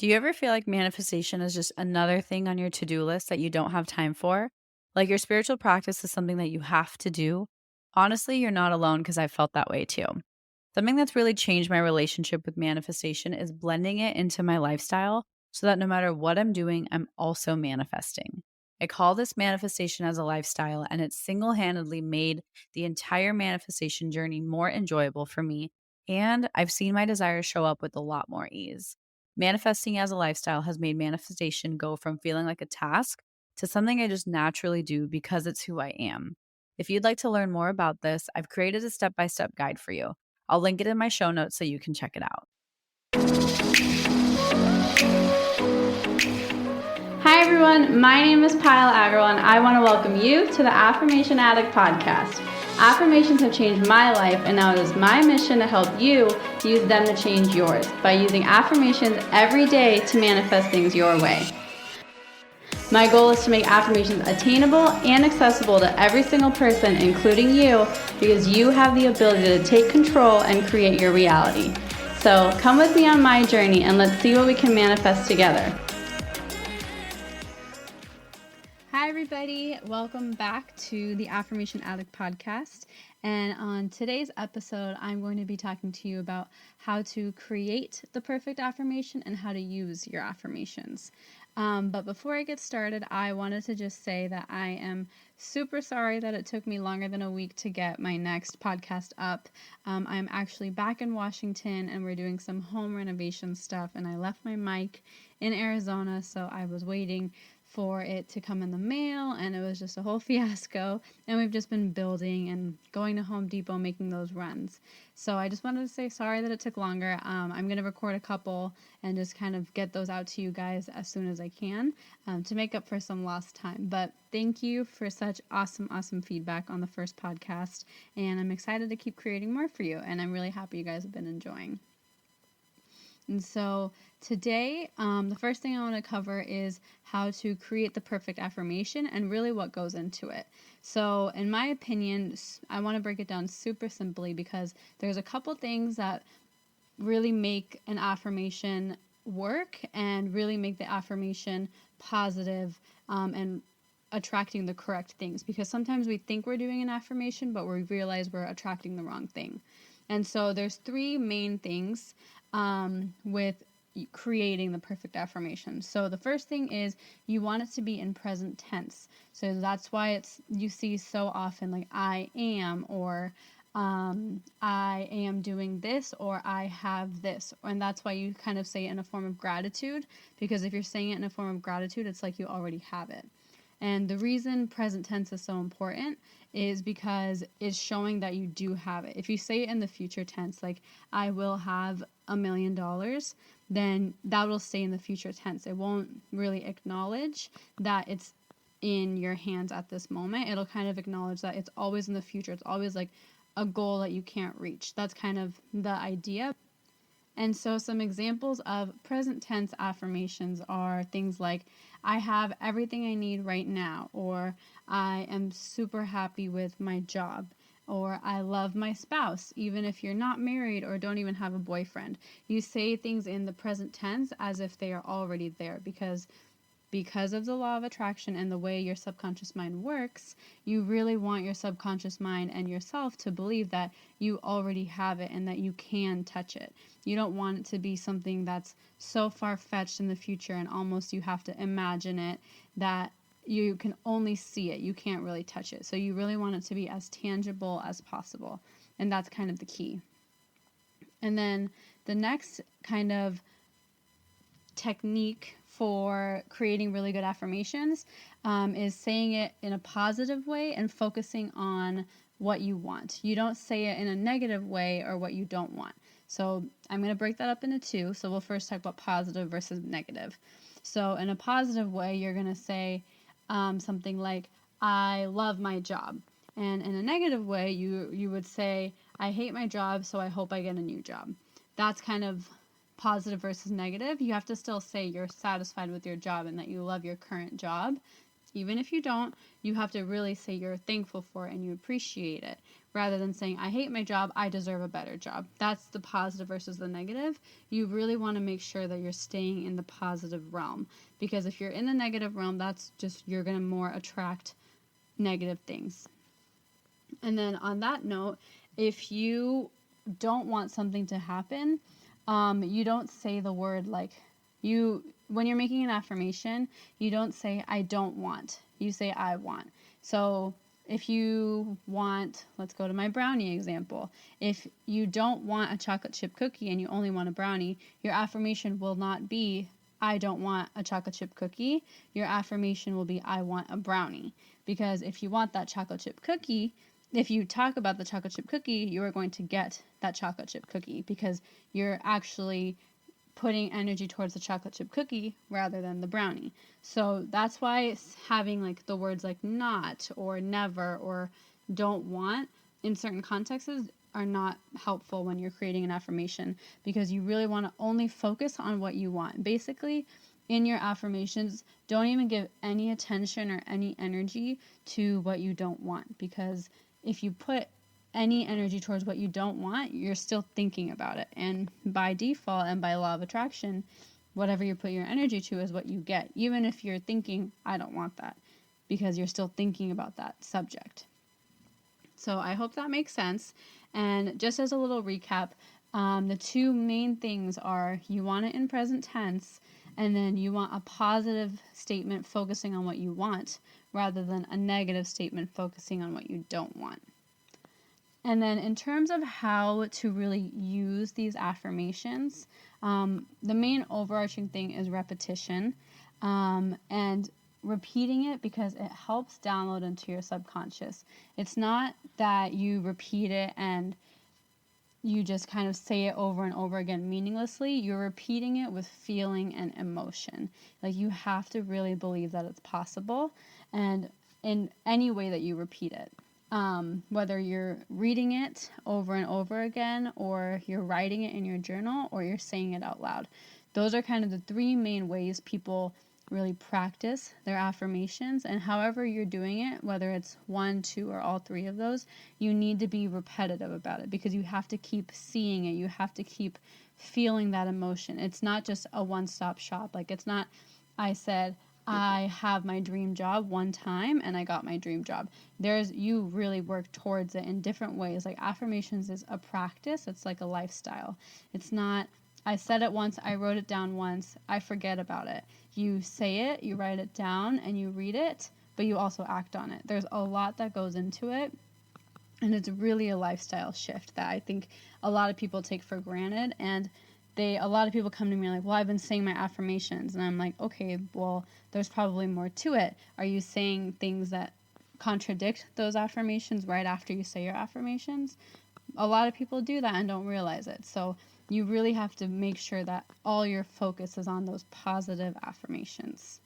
Do you ever feel like manifestation is just another thing on your to-do list that you don't have time for? Like your spiritual practice is something that you have to do? Honestly, you're not alone because I felt that way too. Something that's really changed my relationship with manifestation is blending it into my lifestyle so that no matter what I'm doing, I'm also manifesting. I call this manifestation as a lifestyle, and it's single handedly made the entire manifestation journey more enjoyable for me. And I've seen my desires show up with a lot more ease. Manifesting as a lifestyle has made manifestation go from feeling like a task to something I just naturally do because it's who I am. If you'd like to learn more about this, I've created a step by step guide for you. I'll link it in my show notes so you can check it out. Hi everyone, my name is Pyle Agrawal and I want to welcome you to the Affirmation Addict podcast. Affirmations have changed my life and now it is my mission to help you use them to change yours by using affirmations every day to manifest things your way. My goal is to make affirmations attainable and accessible to every single person, including you, because you have the ability to take control and create your reality. So come with me on my journey and let's see what we can manifest together. Hi everybody, welcome back to the Affirmation Addict podcast. And on today's episode, I'm going to be talking to you about how to create the perfect affirmation and how to use your affirmations. But before I get started, I wanted to just say that I am super sorry that it took me longer than a week to get my next podcast up. I'm actually back in Washington and we're doing some home renovation stuff, and I left my mic in Arizona, so I was waiting for it to come in the mail, and it was just a whole fiasco, and we've just been building and going to Home Depot making those runs. So I just wanted to say sorry that it took longer. I'm going to record a couple and just kind of get those out to you guys as soon as I can to make up for some lost time. But thank you for such awesome feedback on the first podcast, and I'm excited to keep creating more for you, and I'm really happy you guys have been enjoying. And so today, the first thing I want to cover is how to create the perfect affirmation and really what goes into it. So in my opinion, I want to break it down super simply because there's a couple things that really make an affirmation work and really make the affirmation positive and attracting the correct things, because sometimes we think we're doing an affirmation, but we realize we're attracting the wrong thing. And so there's three main things with creating the perfect affirmation. So the first thing is you want it to be in present tense. So that's why you see so often like I am, or I am doing this, or I have this. And that's why you kind of say it in a form of gratitude, because if you're saying it in a form of gratitude, it's like you already have it. And the reason present tense is so important is because it's showing that you do have it. If you say it in the future tense, like I will have $1 million, then that will stay in the future tense. It won't really acknowledge that it's in your hands at this moment. It'll kind of acknowledge that it's always in the future. It's always like a goal that you can't reach. That's kind of the idea. And so some examples of present tense affirmations are things like, I have everything I need right now, or I am super happy with my job, or I love my spouse, even if you're not married or don't even have a boyfriend. You say things in the present tense as if they are already there, because of the law of attraction and the way your subconscious mind works, you really want your subconscious mind and yourself to believe that you already have it and that you can touch it. You don't want it to be something that's so far-fetched in the future and almost you have to imagine it, that you can only see it. You can't really touch it. So you really want it to be as tangible as possible. And that's kind of the key. And then the next kind of technique for creating really good affirmations is saying it in a positive way and focusing on what you want. You don't say it in a negative way or what you don't want. So I'm going to break that up into two. So we'll first talk about positive versus negative. So in a positive way, you're going to say something like, I love my job. And in a negative way, you would say, I hate my job, so I hope I get a new job. That's kind of positive versus negative. You have to still say you're satisfied with your job and that you love your current job. Even if you don't, you have to really say you're thankful for it and you appreciate it, rather than saying, I hate my job, I deserve a better job. That's the positive versus the negative. You really want to make sure that you're staying in the positive realm, because if you're in the negative realm, that's just, you're going to more attract negative things. And then on that note, if you don't want something to happen, you don't say the word like, when you're making an affirmation, you don't say I don't want. You say I want. So if you want, let's go to my brownie example. If you don't want a chocolate chip cookie and you only want a brownie, your affirmation will not be I don't want a chocolate chip cookie. Your affirmation will be I want a brownie. Because if you want that chocolate chip cookie, if you talk about the chocolate chip cookie, you are going to get that chocolate chip cookie, because you're actually putting energy towards the chocolate chip cookie rather than the brownie. So that's why having like the words like not or never or don't want in certain contexts are not helpful when you're creating an affirmation, because you really want to only focus on what you want. Basically, in your affirmations, don't even give any attention or any energy to what you don't want, because if you put any energy towards what you don't want, you're still thinking about it. And by default and by law of attraction, whatever you put your energy to is what you get, even if you're thinking, I don't want that, because you're still thinking about that subject. So I hope that makes sense. And just as a little recap, the two main things are you want it in present tense, and then you want a positive statement focusing on what you want rather than a negative statement focusing on what you don't want. And then in terms of how to really use these affirmations, the main overarching thing is repetition, and repeating it, because it helps download into your subconscious. It's not that you repeat it and you just kind of say it over and over again meaninglessly. You're repeating it with feeling and emotion. Like, you have to really believe that it's possible, and in any way that you repeat it. Whether you're reading it over and over again, or you're writing it in your journal, or you're saying it out loud. Those are kind of the three main ways people really practice their affirmations. And however you're doing it, whether it's one, two, or all three of those, you need to be repetitive about it, because you have to keep seeing it. You have to keep feeling that emotion. It's not just a one-stop shop. Like, it's not, I said, I have my dream job one time and I got my dream job. You really work towards it in different ways. Like, affirmations is a practice. It's like a lifestyle. It's not, I said it once, I wrote it down once, I forget about it. You say it, you write it down, and you read it, but you also act on it. There's a lot that goes into it. And it's really a lifestyle shift that I think a lot of people take for granted. And a lot of people come to me like, well, I've been saying my affirmations. And I'm like, okay, well, there's probably more to it. Are you saying things that contradict those affirmations right after you say your affirmations? A lot of people do that and don't realize it. So you really have to make sure that all your focus is on those positive affirmations.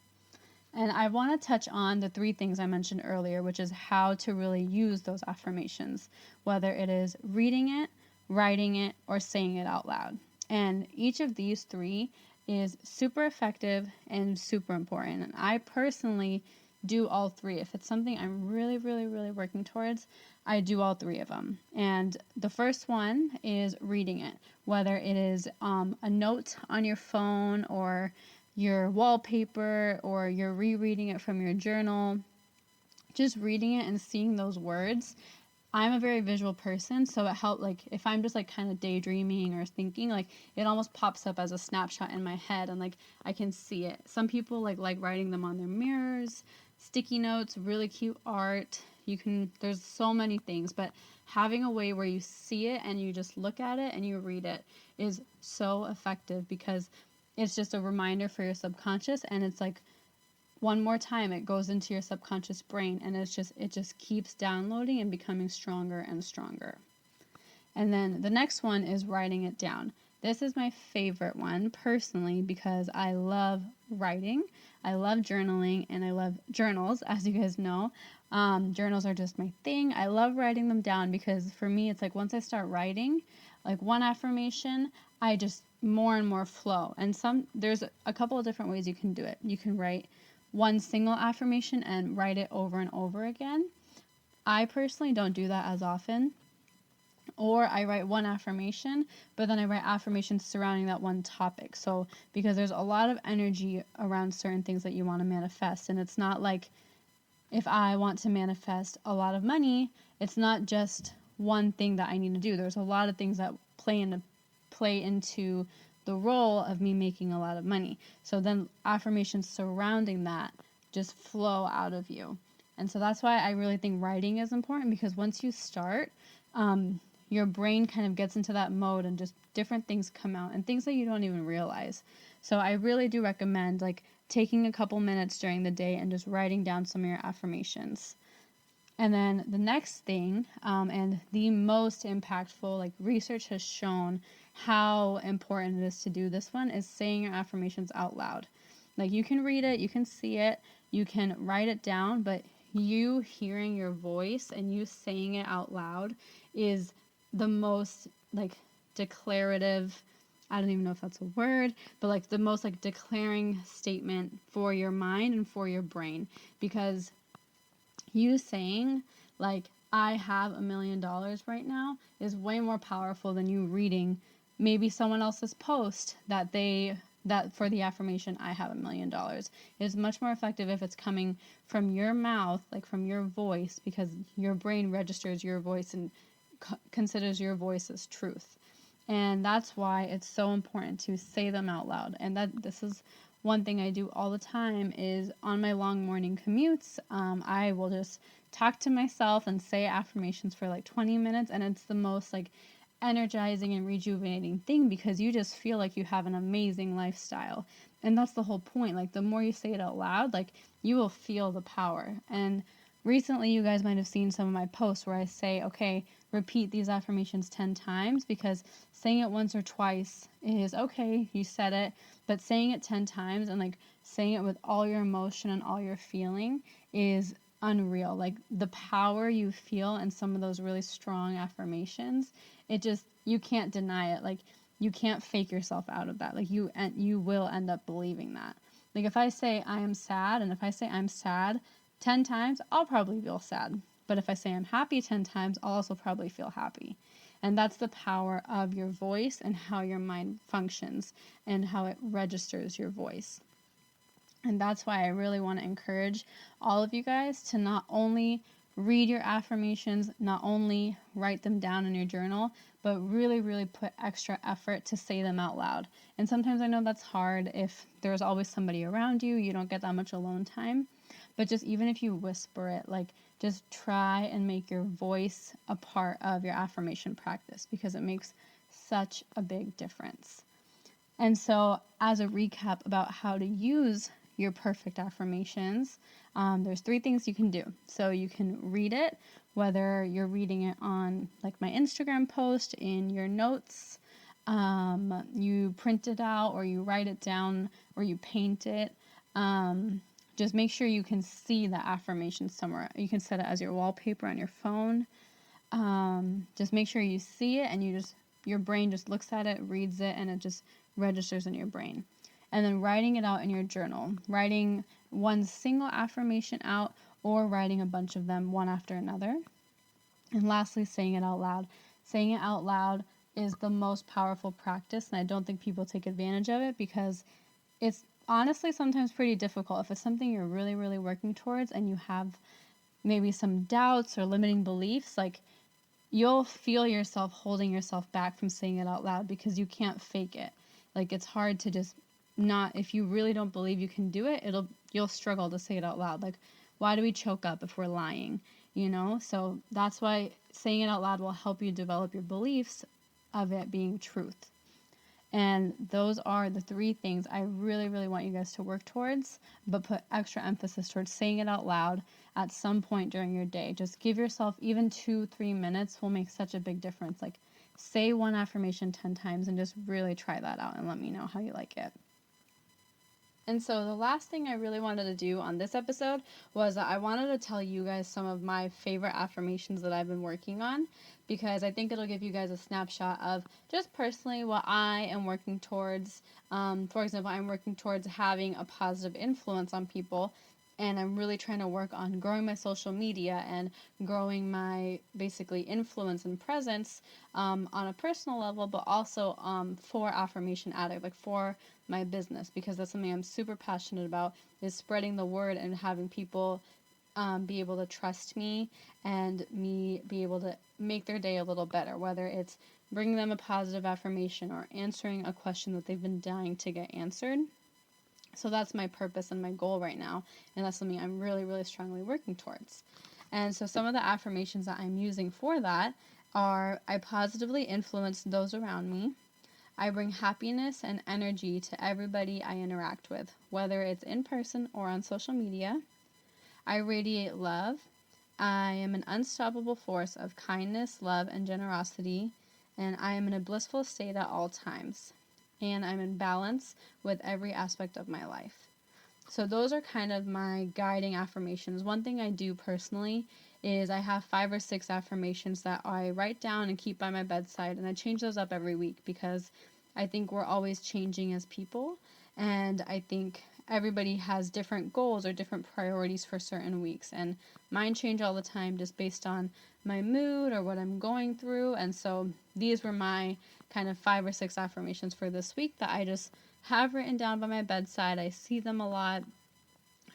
And I want to touch on the three things I mentioned earlier, which is how to really use those affirmations, whether it is reading it, writing it, or saying it out loud. And each of these three is super effective and super important. And I personally do all three. If it's something I'm really, really, really working towards, I do all three of them. And the first one is reading it, whether it is a note on your phone or your wallpaper, or you're rereading it from your journal. Just reading it and seeing those words. I'm a very visual person, so it helped, like, if I'm just like kind of daydreaming or thinking, like, it almost pops up as a snapshot in my head, and like I can see it. Some people like writing them on their mirrors, sticky notes, really cute art. There's so many things, but having a way where you see it and you just look at it and you read it is so effective, because it's just a reminder for your subconscious, and it's like one more time it goes into your subconscious brain, and it just keeps downloading and becoming stronger and stronger. And then the next one is writing it down. This is my favorite one personally, because I love writing, I love journaling, and I love journals, as you guys know. Journals are just my thing. I love writing them down, because for me it's like once I start writing like one affirmation, I just more and more flow. And there's a couple of different ways you can do it. You can write one single affirmation and write it over and over again, I personally don't do that as often. Or I write one affirmation, but then I write affirmations surrounding that one topic. So, because there's a lot of energy around certain things that you want to manifest. And it's not like if I want to manifest a lot of money, it's not just one thing that I need to do. There's a lot of things that play into the role of me making a lot of money. So then affirmations surrounding that just flow out of you. And so that's why I really think writing is important, because once you start, your brain kind of gets into that mode and just different things come out and things that you don't even realize. So I really do recommend like taking a couple minutes during the day and just writing down some of your affirmations. And then the next thing, and the most impactful, like research has shown how important it is to do this one, is saying your affirmations out loud. Like you can read it, you can see it, you can write it down, but you hearing your voice and you saying it out loud is the most like declarative, I don't even know if that's a word, but like the most like declaring statement for your mind and for your brain. Because you saying like I have $1 million right now is way more powerful than you reading maybe someone else's post that for the affirmation I have $1 million. It is much more effective if it's coming from your mouth, like from your voice, because your brain registers your voice and considers your voice as truth. And that's why it's so important to say them out loud. And that this is one thing I do all the time is on my long morning commutes, I will just talk to myself and say affirmations for like 20 minutes, and it's the most like energizing and rejuvenating thing, because you just feel like you have an amazing lifestyle. And that's the whole point. Like the more you say it out loud, like you will feel the power. And recently you guys might have seen some of my posts where I say, okay, repeat these affirmations 10 times, because saying it once or twice is okay, you said it, but saying it 10 times and like saying it with all your emotion and all your feeling is unreal. Like the power you feel in some of those really strong affirmations, it just, you can't deny it. Like you can't fake yourself out of that. Like you will end up believing that. Like if I say I am sad, and if I say I'm sad 10 times, I'll probably feel sad. But if I say I'm happy 10 times, I'll also probably feel happy. And that's the power of your voice and how your mind functions and how it registers your voice. And that's why I really want to encourage all of you guys to not only read your affirmations, not only write them down in your journal, but really, really put extra effort to say them out loud. And sometimes I know that's hard if there's always somebody around you, you don't get that much alone time. But just even if you whisper it, like just try and make your voice a part of your affirmation practice, because it makes such a big difference. And so, as a recap about how to use your perfect affirmations, there's 3 things you can do. So, you can read it, whether you're reading it on like my Instagram post, in your notes, you print it out, or you write it down, or you paint it. Just make sure you can see the affirmation somewhere. You can set it as your wallpaper on your phone. Just make sure you see it, and your brain just looks at it, reads it, and it just registers in your brain. And then writing it out in your journal, writing one single affirmation out, or writing a bunch of them one after another. And lastly, saying it out loud. Saying it out loud is the most powerful practice, and I don't think people take advantage of it, because it's honestly sometimes pretty difficult. If it's something you're really, really working towards and you have maybe some doubts or limiting beliefs, like you'll feel yourself holding yourself back from saying it out loud, because you can't fake it. Like it's hard to just not, if you really don't believe you can do it, you'll struggle to say it out loud. Like why do we choke up if we're lying, you know? So that's why saying it out loud will help you develop your beliefs of it being truth. And those are the 3 things I really, really want you guys to work towards, but put extra emphasis towards saying it out loud at some point during your day. Just give yourself even 2-3 minutes will make such a big difference. Like say one affirmation 10 times and just really try that out and let me know how you like it. And so the last thing I really wanted to do on this episode was that I wanted to tell you guys some of my favorite affirmations that I've been working on, because I think it'll give you guys a snapshot of just personally what I am working towards. For example, I'm working towards having a positive influence on people, and I'm really trying to work on growing my social media and growing my basically influence and presence on a personal level, but also for Affirmation Addict, like for my business, because that's something I'm super passionate about, is spreading the word and having people be able to trust me and me be able to make their day a little better, whether it's bringing them a positive affirmation or answering a question that they've been dying to get answered. So that's my purpose and my goal right now, and that's something I'm really, really strongly working towards. And so some of the affirmations that I'm using for that are: I positively influence those around me. I bring happiness and energy to everybody I interact with, whether it's in person or on social media. I radiate love. I am an unstoppable force of kindness, love, and generosity, and I am in a blissful state at all times. And I'm in balance with every aspect of my life. So those are kind of my guiding affirmations. One thing I do personally is I have 5 or 6 affirmations that I write down and keep by my bedside, and I change those up every week because I think we're always changing as people, and I think everybody has different goals or different priorities for certain weeks, and mine change all the time just based on my mood or what I'm going through. And so these were my kind of 5 or 6 affirmations for this week that I just have written down by my bedside. I see them a lot.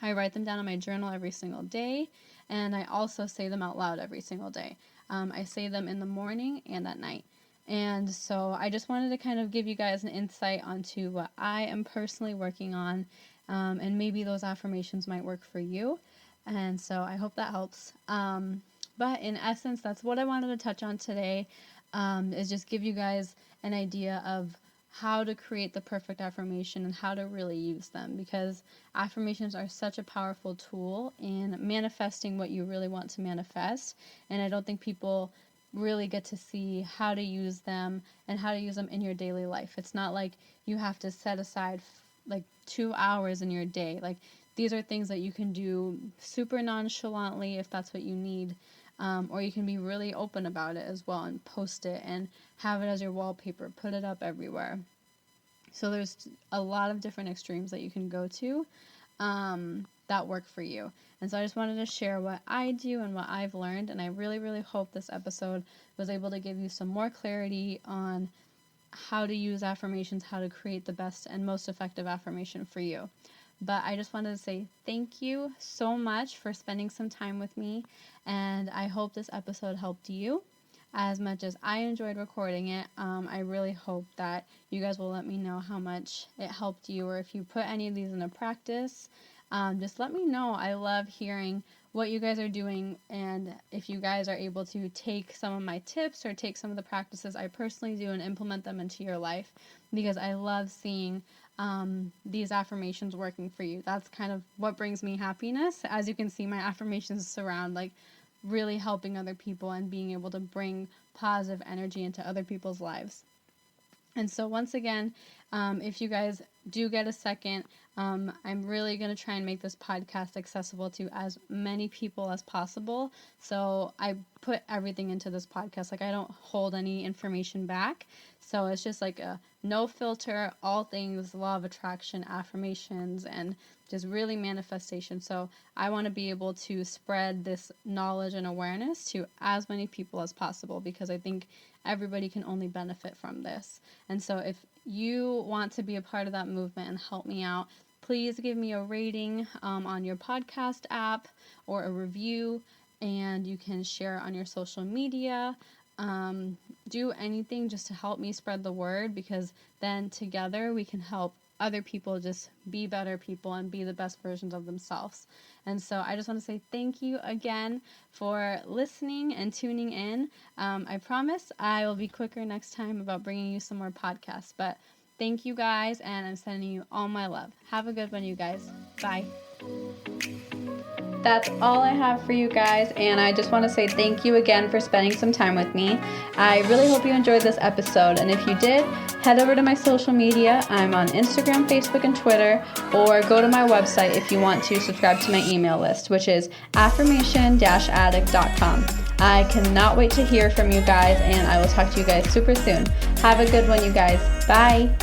I write them down in my journal every single day, and I also say them out loud every single day. I say them in the morning and at night. And so I just wanted to kind of give you guys an insight onto what I am personally working on, and maybe those affirmations might work for you. And so I hope that helps. But in essence, that's what I wanted to touch on today, is just give you guys an idea of how to create the perfect affirmation and how to really use them, because affirmations are such a powerful tool in manifesting what you really want to manifest. And I don't think people really get to see how to use them and how to use them in your daily life. It's not like you have to set aside like 2 hours in your day. Like, these are things that you can do super nonchalantly if that's what you need. Or you can be really open about it as well and post it and have it as your wallpaper, put it up everywhere. So there's a lot of different extremes that you can go to that work for you. And so I just wanted to share what I do and what I've learned, and I really, really hope this episode was able to give you some more clarity on how to use affirmations, how to create the best and most effective affirmation for you. But I just wanted to say thank you so much for spending some time with me, and I hope this episode helped you as much as I enjoyed recording it. I really hope that you guys will let me know how much it helped you, or if you put any of these into practice. Just let me know. I love hearing what you guys are doing, and if you guys are able to take some of my tips or take some of the practices I personally do and implement them into your life, because I love seeing these affirmations working for you. That's kind of what brings me happiness. As you can see, my affirmations surround like really helping other people and being able to bring positive energy into other people's lives. And so once again, if you guys do get a second, I'm really going to try and make this podcast accessible to as many people as possible. So I put everything into this podcast. Like, I don't hold any information back. So it's just like a no filter, all things law of attraction, affirmations, and just really manifestation. So I want to be able to spread this knowledge and awareness to as many people as possible, because I think everybody can only benefit from this. And so if you want to be a part of that movement and help me out, please give me a rating on your podcast app or a review, and you can share it on your social media. Do anything just to help me spread the word, because then together we can help other people just be better people and be the best versions of themselves. And so I just want to say thank you again for listening and tuning in. I promise I will be quicker next time about bringing you some more podcasts. But thank you guys, and I'm sending you all my love. Have a good one, you guys. Bye. That's all I have for you guys, and I just want to say thank you again for spending some time with me. I really hope you enjoyed this episode, and if you did, head over to my social media. I'm on Instagram, Facebook, and Twitter, or go to my website if you want to subscribe to my email list, which is affirmation-addict.com. I cannot wait to hear from you guys, and I will talk to you guys super soon. Have a good one, you guys. Bye!